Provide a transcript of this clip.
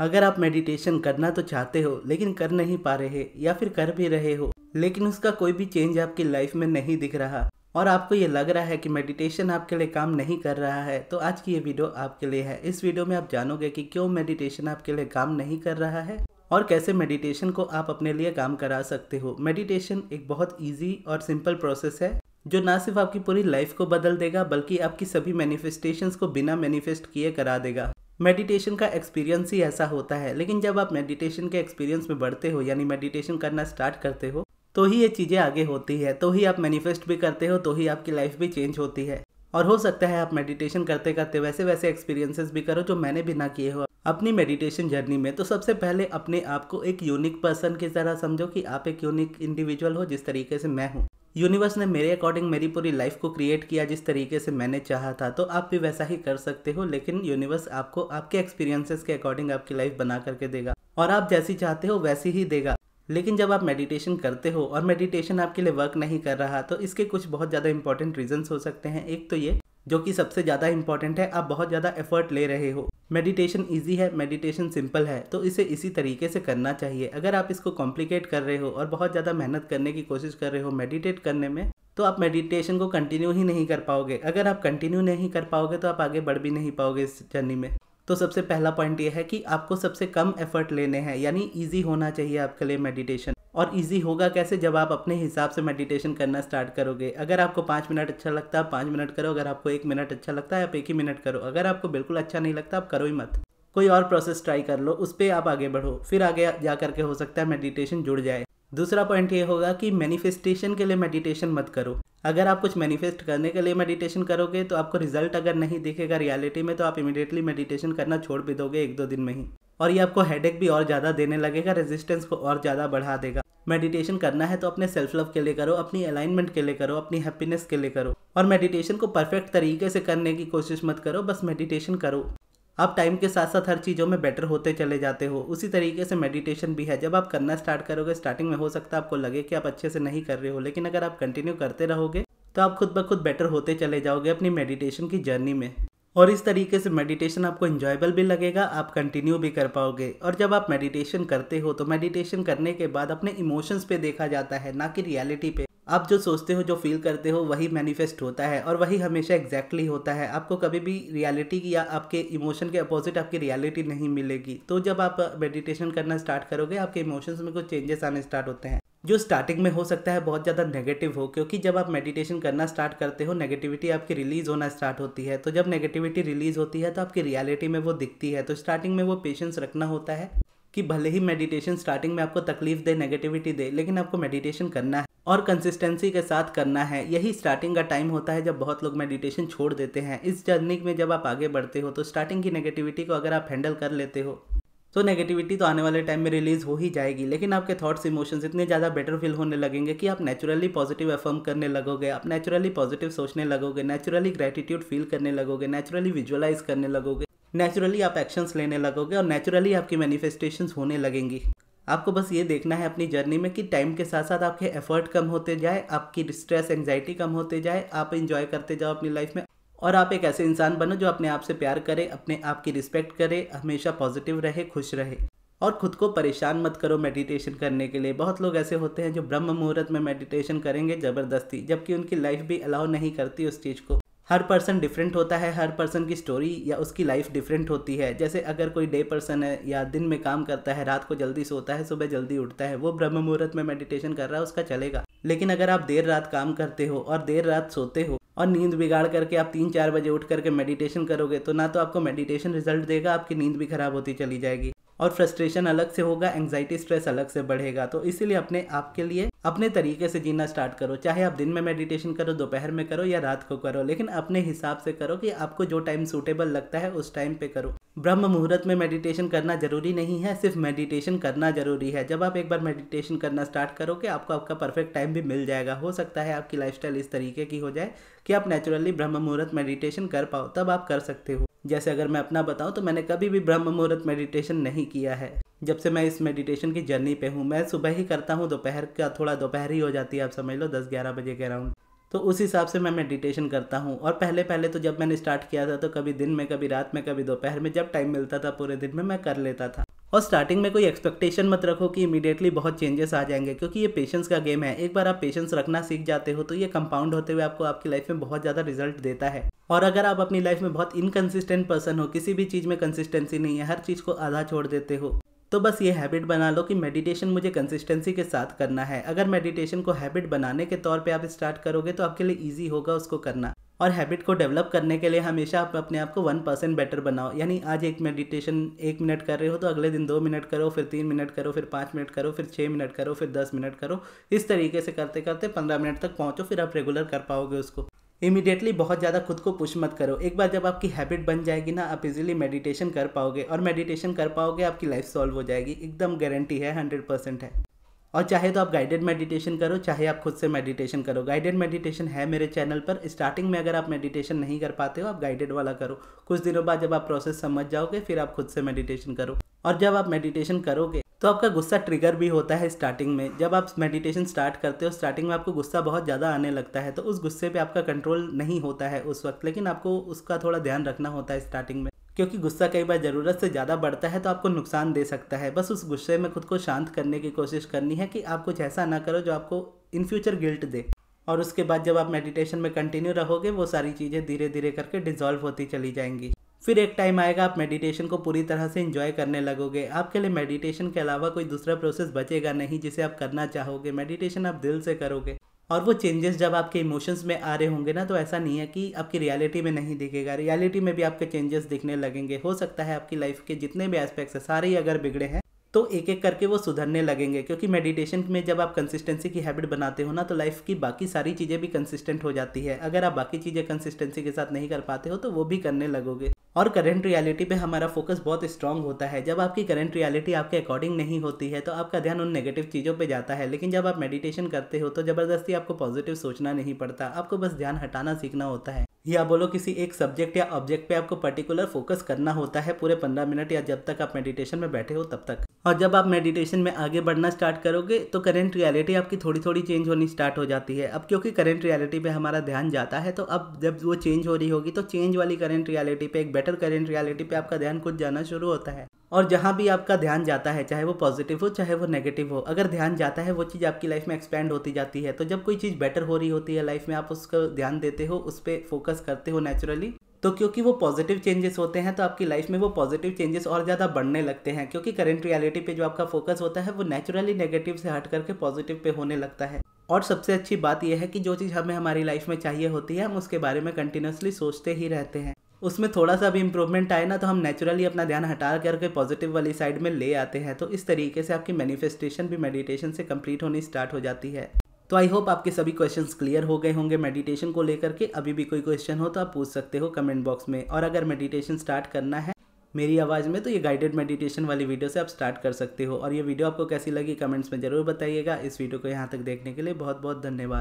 अगर आप मेडिटेशन करना तो चाहते हो लेकिन कर नहीं पा रहे या फिर कर भी रहे हो लेकिन उसका कोई भी चेंज आपकी लाइफ में नहीं दिख रहा और आपको ये लग रहा है कि मेडिटेशन आपके लिए काम नहीं कर रहा है, तो आज की ये वीडियो आपके लिए है। इस वीडियो में आप जानोगे कि क्यों मेडिटेशन आपके लिए काम नहीं कर रहा है और कैसे मेडिटेशन को आप अपने लिए काम करा सकते हो। मेडिटेशन एक बहुत ईजी और सिंपल प्रोसेस है जो ना सिर्फ आपकी पूरी लाइफ को बदल देगा बल्कि आपकी सभी मैनिफेस्टेशंस को बिना मैनिफेस्ट किए करा देगा। मेडिटेशन का एक्सपीरियंस ही ऐसा होता है, लेकिन जब आप मेडिटेशन के एक्सपीरियंस में बढ़ते हो यानी मेडिटेशन करना स्टार्ट करते हो तो ही ये चीज़ें आगे होती है, तो ही आप मैनिफेस्ट भी करते हो, तो ही आपकी लाइफ भी चेंज होती है। और हो सकता है आप मेडिटेशन करते करते वैसे वैसे एक्सपीरियंसेस भी करो जो मैंने भी ना किए हो अपनी मेडिटेशन जर्नी में। तो सबसे पहले अपने आप को एक यूनिक पर्सन की तरह समझो कि आप एक यूनिक इंडिविजुअल हो जिस तरीके से मैं हूँ। यूनिवर्स ने मेरे अकॉर्डिंग मेरी पूरी लाइफ को क्रिएट किया जिस तरीके से मैंने चाहा था, तो आप भी वैसा ही कर सकते हो, लेकिन यूनिवर्स आपको आपके एक्सपीरियंसेस के अकॉर्डिंग आपकी लाइफ बना करके देगा और आप जैसी चाहते हो वैसी ही देगा। लेकिन जब आप मेडिटेशन करते हो और मेडिटेशन आपके लिए वर्क नहीं कर रहा तो इसके कुछ बहुत ज़्यादा इंपॉर्टेंट रीजंस हो सकते हैं। एक तो ये जो कि सबसे ज़्यादा इंपॉर्टेंट है, आप बहुत ज़्यादा एफर्ट ले रहे हो। मेडिटेशन इजी है, मेडिटेशन सिंपल है, तो इसे इसी तरीके से करना चाहिए। अगर आप इसको कॉम्प्लिकेट कर रहे हो और बहुत ज़्यादा मेहनत करने की कोशिश कर रहे हो मेडिटेट करने में, तो आप मेडिटेशन को कंटिन्यू ही नहीं कर पाओगे। अगर आप कंटिन्यू नहीं कर पाओगे तो आप आगे बढ़ भी नहीं पाओगे इस जर्नी में। तो सबसे पहला पॉइंट ये है कि आपको सबसे कम एफर्ट लेने हैं, यानी इजी होना चाहिए आपके लिए मेडिटेशन। और इजी होगा कैसे? जब आप अपने हिसाब से मेडिटेशन करना स्टार्ट करोगे। अगर आपको 5 मिनट अच्छा लगता है आप 5 मिनट करो, अगर आपको 1 मिनट अच्छा लगता है आप 1 ही मिनट करो, अगर आपको बिल्कुल अच्छा नहीं लगता आप करो ही मत। कोई और प्रोसेस ट्राई कर लो, उस पर आप आगे बढ़ो, फिर आगे जा करके हो सकता है मेडिटेशन जुड़ जाए। दूसरा पॉइंट ये होगा कि मैनिफेस्टेशन के लिए मेडिटेशन मत करो। अगर आप कुछ मैनिफेस्ट करने के लिए मेडिटेशन करोगे तो आपको रिजल्ट अगर नहीं दिखेगा रियलिटी में, तो आप इमीडिएटली मेडिटेशन करना छोड़ भी दोगे 1-2 दिन में ही, और ये आपको हेडेक भी और ज़्यादा देने लगेगा, रेजिस्टेंस को और ज़्यादा बढ़ा देगा। मेडिटेशन करना है तो अपने सेल्फ लव के लिए करो, अपनी अलाइनमेंट के लिए करो, अपनी हैप्पीनेस के लिए करो। और मेडिटेशन को परफेक्ट तरीके से करने की कोशिश मत करो, बस मेडिटेशन करो। आप टाइम के साथ साथ हर चीज़ों में बेटर होते चले जाते हो। उसी तरीके से मेडिटेशन भी है। जब आप करना स्टार्ट करोगे स्टार्टिंग में हो सकता है आपको लगे कि आप अच्छे से नहीं कर रहे हो, लेकिन अगर आप कंटिन्यू करते रहोगे तो आप खुद ब खुद बेटर होते चले जाओगे अपनी मेडिटेशन की जर्नी में। और इस तरीके से मेडिटेशन आपको इंजॉयबल भी लगेगा, आप कंटिन्यू भी कर पाओगे। और जब आप मेडिटेशन करते हो तो मेडिटेशन करने के बाद अपने इमोशंस पे देखा जाता है, ना कि रियलिटी पे। आप जो सोचते हो जो फील करते हो वही मैनिफेस्ट होता है और वही हमेशा एग्जैक्टली होता है। आपको कभी भी रियलिटी की या आपके इमोशन के अपोजिट आपकी रियलिटी नहीं मिलेगी। तो जब आप मेडिटेशन करना स्टार्ट करोगे आपके इमोशंस में कुछ चेंजेस आने स्टार्ट होते हैं, जो स्टार्टिंग में हो सकता है बहुत ज़्यादा नेगेटिव हो, क्योंकि जब आप मेडिटेशन करना स्टार्ट करते हो नेगेटिविटी आपकी रिलीज होना स्टार्ट होती है। तो जब नेगेटिविटी रिलीज होती है तो आपकी रियलिटी में वो दिखती है। तो स्टार्टिंग में वो पेशेंस रखना होता है कि भले ही मेडिटेशन स्टार्टिंग में आपको तकलीफ दे, नेगेटिविटी दे, लेकिन आपको मेडिटेशन करना है और कंसिस्टेंसी के साथ करना है। यही स्टार्टिंग का टाइम होता है जब बहुत लोग मेडिटेशन छोड़ देते हैं। इस जर्नी में जब आप आगे बढ़ते हो तो स्टार्टिंग की नेगेटिविटी को अगर आप हैंडल कर लेते हो तो नेगेटिविटी तो आने वाले टाइम में रिलीज हो ही जाएगी, लेकिन आपके थॉट्स इमोशंस इतने ज़्यादा बेटर फील होने लगेंगे कि आप नेचुरली पॉजिटिव अफर्म करने लगोगे, आप नेचुरली पॉजिटिव सोचने लगोगे, नेचुरली ग्रेटिट्यूड फील करने लगोगे, नेचुरली विजुअलाइज करने लगोगे, नेचुरली आप एक्शंस लेने लगोगे और नेचुरली आपकी मैनिफेस्टेशंस होने लगेंगी। आपको बस ये देखना है अपनी जर्नी में कि टाइम के साथ साथ आपके एफर्ट कम होते जाए, आपकी स्ट्रेस एंजाइटी कम होते जाए, आप इंजॉय करते जाओ अपनी लाइफ में और आप एक ऐसे इंसान बनो जो अपने आप से प्यार करे, अपने आप की रिस्पेक्ट करे, हमेशा पॉजिटिव रहे, खुश रहे। और खुद को परेशान मत करो मेडिटेशन करने के लिए। बहुत लोग ऐसे होते हैं जो ब्रह्म मुहूर्त में मेडिटेशन करेंगे ज़बरदस्ती, जबकि उनकी लाइफ भी अलाउ नहीं करती उस चीज़ को। हर पर्सन डिफरेंट होता है, हर पर्सन की स्टोरी या उसकी लाइफ डिफरेंट होती है। जैसे अगर कोई डे पर्सन है या दिन में काम करता है, रात को जल्दी सोता है, सुबह जल्दी उठता है, वो ब्रह्म मुहूर्त में मेडिटेशन कर रहा है, उसका चलेगा। लेकिन अगर आप देर रात काम करते हो और देर रात सोते हो और नींद बिगाड़ करके आप 3-4 बजे उठ करके मेडिटेशन करोगे तो ना तो आपको मेडिटेशन रिजल्ट देगा, आपकी नींद भी खराब होती चली जाएगी और फ्रस्ट्रेशन अलग से होगा, एंग्जाइटी स्ट्रेस अलग से बढ़ेगा। तो इसीलिए अपने आप के लिए अपने तरीके से जीना स्टार्ट करो। चाहे आप दिन में मेडिटेशन करो, दोपहर में करो या रात को करो, लेकिन अपने हिसाब से करो कि आपको जो टाइम सूटेबल लगता है उस टाइम पे करो। ब्रह्म मुहूर्त में मेडिटेशन करना जरूरी नहीं है, सिर्फ मेडिटेशन करना जरूरी है। जब आप एक बार मेडिटेशन करना स्टार्ट करोगे आपको आपका परफेक्ट टाइम भी मिल जाएगा। हो सकता है आपकी लाइफस्टाइल इस तरीके की हो जाए कि आप नेचुरली ब्रह्म मुहूर्त मेडिटेशन कर पाओ, तब आप कर सकते हो। जैसे अगर मैं अपना बताऊं तो मैंने कभी भी ब्रह्म मुहूर्त मेडिटेशन नहीं किया है। जब से मैं इस मेडिटेशन की जर्नी पे हूँ, मैं सुबह ही करता हूँ, दोपहर का थोड़ा दोपहर ही हो जाती है, आप समझ लो 10-11 बजे के अराउंड। तो उस हिसाब से मैं मेडिटेशन करता हूँ। और पहले पहले तो जब मैंने स्टार्ट किया था तो कभी दिन में, कभी रात में, कभी दोपहर में, जब टाइम मिलता था पूरे दिन में मैं कर लेता था। और स्टार्टिंग में कोई एक्सपेक्टेशन मत रखो कि इमीडिएटली बहुत चेंजेस आ जाएंगे, क्योंकि ये पेशेंस का गेम है। एक बार आप पेशेंस रखना सीख जाते हो तो ये कंपाउंड होते हुए आपको आपकी लाइफ में बहुत ज़्यादा रिजल्ट देता है। और अगर आप अपनी लाइफ में बहुत इनकंसिस्टेंट पर्सन हो, किसी भी चीज़ में कंसिस्टेंसी नहीं है, हर चीज़ को आधा छोड़ देते हो, तो बस ये हैबिट बना लो कि मेडिटेशन मुझे कंसिस्टेंसी के साथ करना है। अगर मेडिटेशन को हैबिट बनाने के तौर पे आप स्टार्ट करोगे तो आपके लिए ईजी होगा उसको करना। और हैबिट को डेवलप करने के लिए हमेशा आप अपने आप को 1% बेटर बनाओ। यानी आज एक मेडिटेशन 1 मिनट कर रहे हो तो अगले दिन 2 मिनट करो, फिर 3 मिनट करो, फिर 5 मिनट करो, फिर 6 मिनट करो, फिर 10 मिनट करो। इस तरीके से करते करते 15 मिनट तक पहुँचो, फिर आप रेगुलर कर पाओगे उसको। इमीडिएटली बहुत ज़्यादा खुद को पुश मत करो। एक बार जब आपकी हैबिट बन जाएगी ना, आप इजीली मेडिटेशन कर पाओगे, और मेडिटेशन कर पाओगे आपकी लाइफ सॉल्व हो जाएगी। एकदम गारंटी है, 100% है। और चाहे तो आप गाइडेड मेडिटेशन करो, चाहे आप खुद से मेडिटेशन करो। गाइडेड मेडिटेशन है मेरे चैनल पर। स्टार्टिंग में अगर आप मेडिटेशन नहीं कर पाते हो, आप गाइडेड वाला करो। कुछ दिनों बाद जब आप प्रोसेस समझ जाओगे, फिर आप खुद से मेडिटेशन करो। और जब आप मेडिटेशन करोगे तो आपका गुस्सा ट्रिगर भी होता है स्टार्टिंग में। जब आप मेडिटेशन स्टार्ट करते हो, स्टार्टिंग में आपको गुस्सा बहुत ज़्यादा आने लगता है, तो उस गुस्से पे आपका कंट्रोल नहीं होता है उस वक्त, लेकिन आपको उसका थोड़ा ध्यान रखना होता है स्टार्टिंग में, क्योंकि गुस्सा कई बार ज़रूरत से ज़्यादा बढ़ता है तो आपको नुकसान दे सकता है। बस उस गुस्से में खुद को शांत करने की कोशिश करनी है कि आप कुछ ऐसा ना करो जो आपको इन फ्यूचर गिल्ट दे। और उसके बाद जब आप मेडिटेशन में कंटिन्यू रहोगे, वो सारी चीज़ें धीरे धीरे करके डिसॉल्व होती चली जाएंगी। फिर एक टाइम आएगा आप मेडिटेशन को पूरी तरह से एंजॉय करने लगोगे। आपके लिए मेडिटेशन के अलावा कोई दूसरा प्रोसेस बचेगा नहीं जिसे आप करना चाहोगे। मेडिटेशन आप दिल से करोगे, और वो चेंजेस जब आपके इमोशंस में आ रहे होंगे ना, तो ऐसा नहीं है कि आपकी रियलिटी में नहीं दिखेगा। रियलिटी में भी आपके चेंजेस दिखने लगेंगे। हो सकता है आपकी लाइफ के जितने भी एस्पेक्ट्स हैं, सारे ही अगर बिगड़े हैं तो एक एक करके वो सुधरने लगेंगे। क्योंकि मेडिटेशन में जब आप कंसिस्टेंसी की हैबिट बनाते हो ना, तो लाइफ की बाकी सारी चीज़ें भी कंसिस्टेंट हो जाती है। अगर आप बाकी चीज़ें कंसिस्टेंसी के साथ नहीं कर पाते हो तो वो भी करने लगोगे। और करंट रियलिटी पे हमारा फोकस बहुत स्ट्रांग होता है। जब आपकी करंट रियलिटी आपके अकॉर्डिंग नहीं होती है तो आपका ध्यान उन नेगेटिव चीज़ों पे जाता है। लेकिन जब आप मेडिटेशन करते हो तो ज़बरदस्ती आपको पॉजिटिव सोचना नहीं पड़ता, आपको बस ध्यान हटाना सीखना होता है, या बोलो किसी एक सब्जेक्ट या ऑब्जेक्ट पे आपको पर्टिकुलर फोकस करना होता है पूरे 15 मिनट, या जब तक आप मेडिटेशन में बैठे हो तब तक। और जब आप मेडिटेशन में आगे बढ़ना स्टार्ट करोगे तो करंट रियलिटी आपकी थोड़ी थोड़ी चेंज होनी स्टार्ट हो जाती है। अब क्योंकि करंट रियलिटी पे हमारा ध्यान जाता है, तो अब जब वो चेंज हो रही होगी तो चेंज वाली करंट रियलिटी पे, एक बेटर करंट रियलिटी पे आपका ध्यान खुद जाना शुरू होता है। और जहाँ भी आपका ध्यान जाता है, चाहे वो पॉजिटिव हो चाहे वो नेगेटिव हो, अगर ध्यान जाता है वो चीज़ आपकी लाइफ में एक्सपेंड होती जाती है। तो जब कोई चीज़ बेटर हो रही होती है लाइफ में, आप उसको ध्यान देते हो, उस पर फोकस करते हो नेचुरली, तो क्योंकि वो पॉजिटिव चेंजेस होते हैं तो आपकी लाइफ में वो पॉजिटिव चेंजेस और ज़्यादा बढ़ने लगते हैं। क्योंकि करंट रियलिटी पे जो आपका फोकस होता है वो नेचुरली नेगेटिव से हट करके पॉजिटिव पे होने लगता है। और सबसे अच्छी बात यह है कि जो चीज़ हमें हमारी लाइफ में चाहिए होती है, हम उसके बारे में कंटिन्यूसली सोचते ही रहते हैं। उसमें थोड़ा सा भी इंप्रूवमेंट आए ना, तो हम नेचुरली अपना ध्यान हटा करके पॉजिटिव वाली साइड में ले आते हैं। तो इस तरीके से आपकी मैनिफेस्टेशन भी मेडिटेशन से कंप्लीट होनी स्टार्ट हो जाती है। तो आई होप आपके सभी क्वेश्चंस क्लियर हो गए होंगे मेडिटेशन को लेकर के। अभी भी कोई क्वेश्चन हो तो आप पूछ सकते हो कमेंट बॉक्स में। और अगर मेडिटेशन स्टार्ट करना है मेरी आवाज़ में, तो ये गाइडेड मेडिटेशन वाली वीडियो से आप स्टार्ट कर सकते हो। और ये वीडियो आपको कैसी लगी कमेंट्स में ज़रूर बताइएगा। इस वीडियो को यहाँ तक देखने के लिए बहुत बहुत धन्यवाद।